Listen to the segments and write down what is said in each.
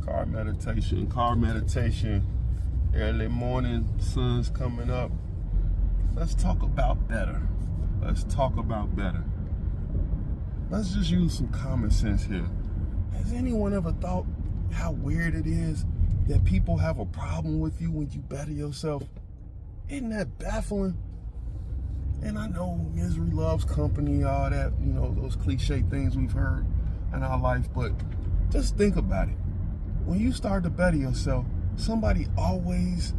Car meditation, early morning, sun's coming up. Let's talk about better. Let's just use some common sense here. Has anyone ever thought how weird it is that people have a problem with you when you better yourself? Isn't that baffling? And I know misery loves company, all that, those cliche things we've heard in our life, but just think about it. When you start to better yourself, somebody always,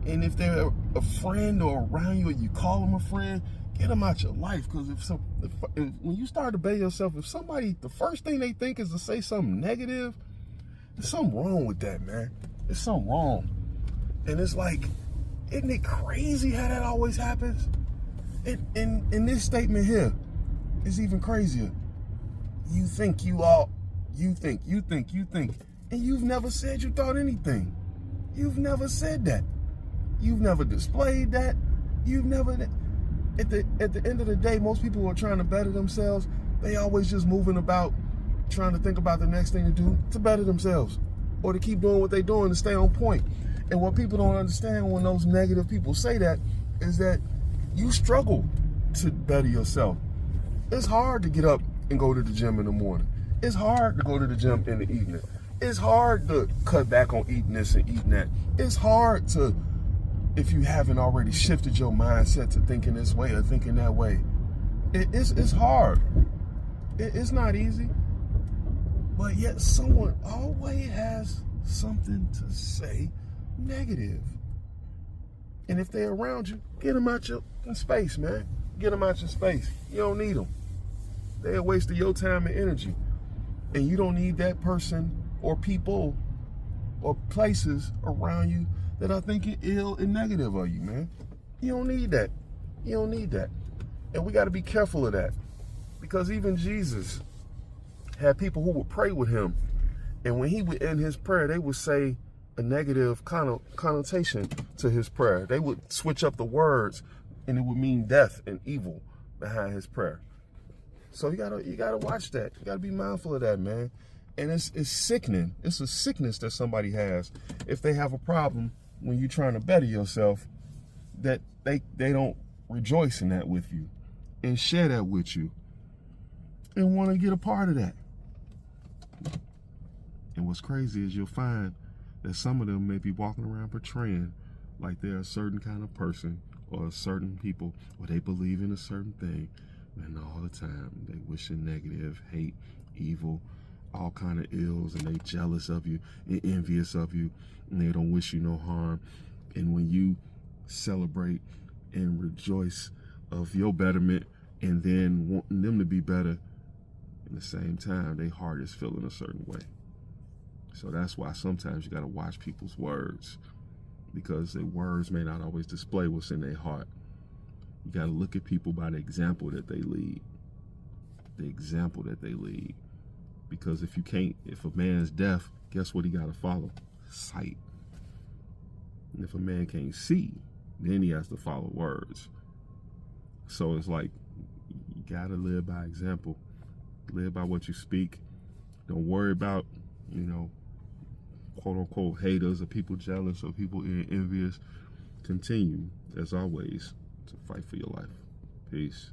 and if they're a friend or around you, or you call them a friend, get them out your life. Because when you start to better yourself, if somebody, the first thing they think is to say something negative, there's something wrong with that, man. There's something wrong. And it's like, isn't it crazy how that always happens? In this statement here, it's even crazier. You think, and you've never said you thought anything. You've never said that. You've never displayed that. You've never. At the end of the day, most people who are trying to better themselves, they always just moving about, trying to think about the next thing to do to better themselves, or to keep doing what they're doing to stay on point. And what people don't understand when those negative people say that is that you struggle to better yourself. It's hard to get up and go to the gym in the morning. It's hard to go to the gym in the evening. It's hard to cut back on eating this and eating that. It's hard to, if you haven't already shifted your mindset to thinking this way or thinking that way. It's hard. It's not easy. But yet someone always has something to say negative. And if they're around you, get them out your space, man. Get them out your space. You don't need them. They're a waste of your time and energy. And you don't need that person or people or places around you that are thinking ill and negative of you, man. You don't need that. And we got to be careful of that. Because even Jesus had people who would pray with him. And when he would end his prayer, they would say a negative connotation to his prayer. They would switch up the words, and it would mean death and evil behind his prayer. So you gotta watch that. You gotta be mindful of that, man. And it's sickening. It's a sickness that somebody has if they have a problem when you're trying to better yourself, that they don't rejoice in that with you and share that with you and want to get a part of that. And what's crazy is you'll find that some of them may be walking around portraying like they're a certain kind of person or a certain people, or they believe in a certain thing, and all the time they wishing negative, hate, evil, all kind of ills, and they jealous of you and envious of you, and they don't wish you no harm. And when you celebrate and rejoice of your betterment and then wanting them to be better, in the same time their heart is feeling a certain way. So that's why sometimes you got to watch people's words, because their words may not always display what's in their heart. You got to look at people by the example that they lead. Because if a man's deaf, guess what he got to follow? Sight. And if a man can't see, then he has to follow words. So it's like, you got to live by example. Live by what you speak. Don't worry about, quote unquote haters or people jealous or people envious. Continue, as always, to fight for your life. Peace.